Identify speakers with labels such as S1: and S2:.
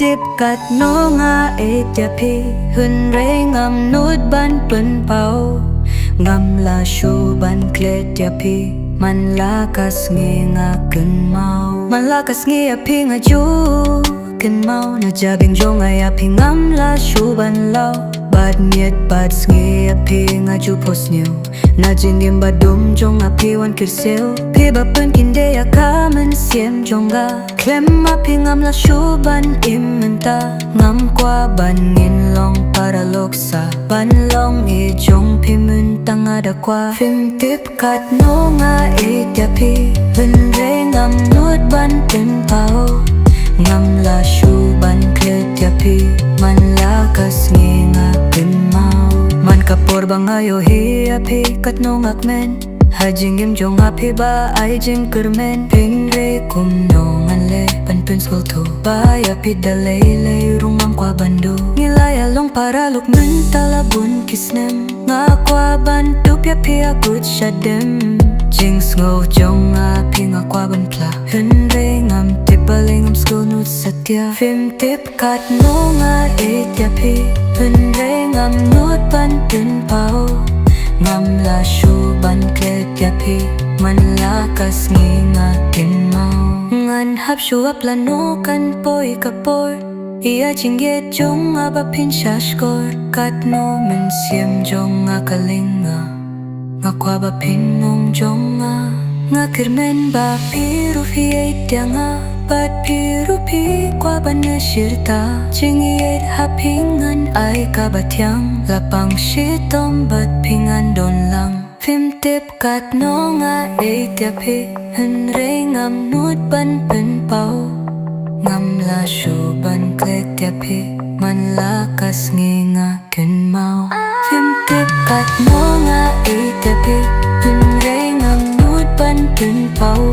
S1: dip kat no nga etyapi hun re ngam nut ban pun pau ngam la shu ban klet yapi man la kas nge nga kun mau man la kas nge api nga ju kun mau na jabing jo nga yapi ngam la shu ban lau bad miet bad nge api nga ju pos new na jingim badum jong api wan kirsel pi ba pen kinde ya kamen siem jonga klem api ngam la shu ban imenta ngam kwa ban ngin long para loksa ban long e jong pi mun tanga da kwa phim tiếp kat no nga e tia pi hun re ngam nuốt ban ten pao ngam la shu ban kle tia pi man la kas nge nga pin mau man kapor bangayo hi api kat no ngak men hajing im jong api ba ai jing kermen pin re kum no ngan le pan pin skol to ba ya pi da le le rumang kwa bandu ngilaya long para luk men talabun kisnem nga kwa bandu pia pia gut shadem jing ngo jong api nga kwa ban pla hun re ngam tipaling am skol nut satya phim tiếp kat no nga e tia pi hun re ngam nut ban tin pao ngam la shu ban klet yapi man la kas nge nga kin mau ngan hap shu ap la no kan poi kapor ia chinget jong aba pin shashkor kat no men siem jong nga kalinga nga kwa ba pin mong jong nga kirmen ba piru fi tianga bat piru pi kwa ban na shirta chingiet hapingan ai ka batyang lapang shitom bat pingan don lang phim tiếp kat no nga e tia pi hun re ngam nut ban pen pau ngam la shu ban klet tia pi man la kas nge nga kun mau phim tiếp kat no nga e tia pi hun re ngam nut ban pen pau